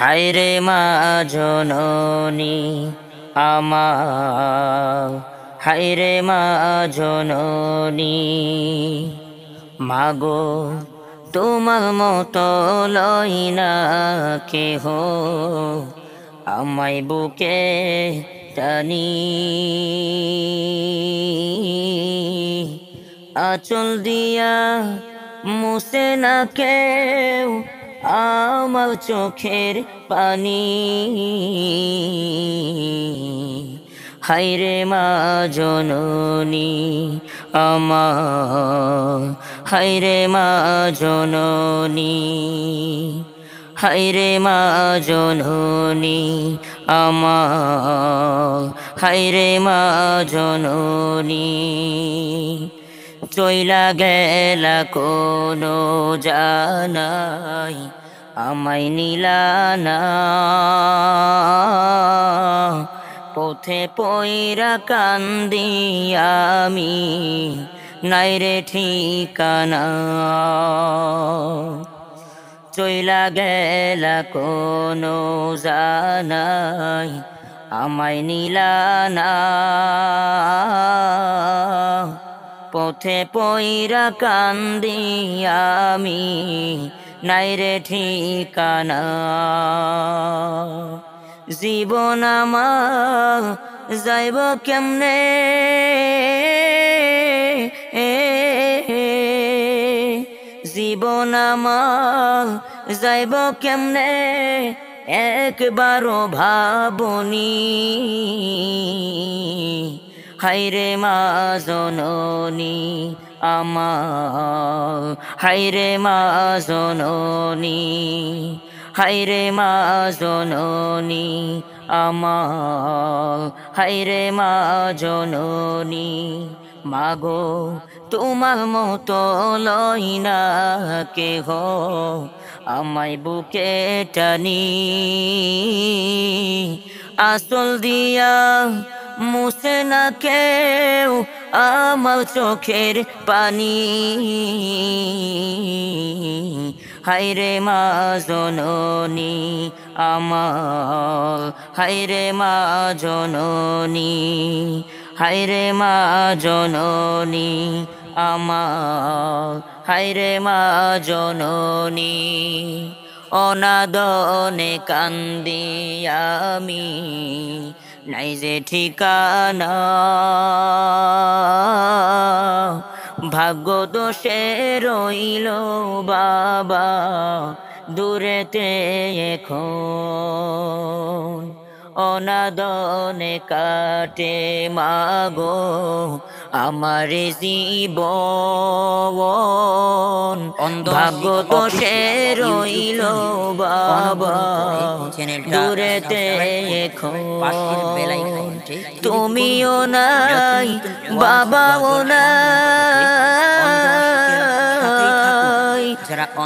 হায়রে মা জননী আমার, হায়রে মা জননী মাগো তোমার মতো লই না কেহ আমায় বুকে টানি। আঁচল দিয়া মুছে না কেউ আমার চোখের পানি। হায়রে মা জননী আমার, হায়রে মা জননী, হায়রে মা জননী আমার, হায়রে মা জননী চইলা গেলা কোনো জানাই আমায় নিলা না। পথে পয়রা কান্দি আমি নাইরে ঠিকানা। চইলা গেলা কোনো জানাই আমায় নিলা না। পথে পয়রা কান্দি আমি নাইরে ঠিকানা। জীবন আমার যাইব কেমনে, জীবন আমার যাইব কেমনে একবারও ভাবনি। হায়রে মা জননী আমার, হায়রে মা জননী, হায়রে মা জননী আমার, হায়রে মা জননী মাগো তোমার মতো লই না কেহ আমায় বুকে টানি। আঁচল দিয়া মুছে না কেউ আমার চোখের পানি। হায়রে মা জননী আমার, হায়রে মা জননী, হায়রে মা জননী আমার, হায়রে মা জননী অনাদনে কান্দি আমি নাই যে ঠিকানা। ভাগ্য দোষে রইল বাবা দূরেতে এখন অনাদনে কাটে মাগো আমার জীবন। ভাগ্য দোষে রইল বাবা দূরেতে এখন তুমিও নাই বাবাও নাই,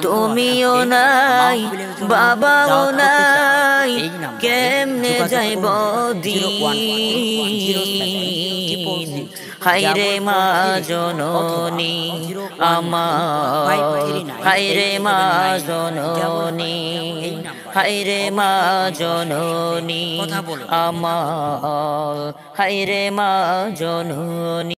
তুমিও নাই বাবাও নাই কেমনে যাইব দিন। হায়রে মা জননী আমার, হায়রে মা জননী, হায়রে মা জননী আমার, হায়রে মা জননী।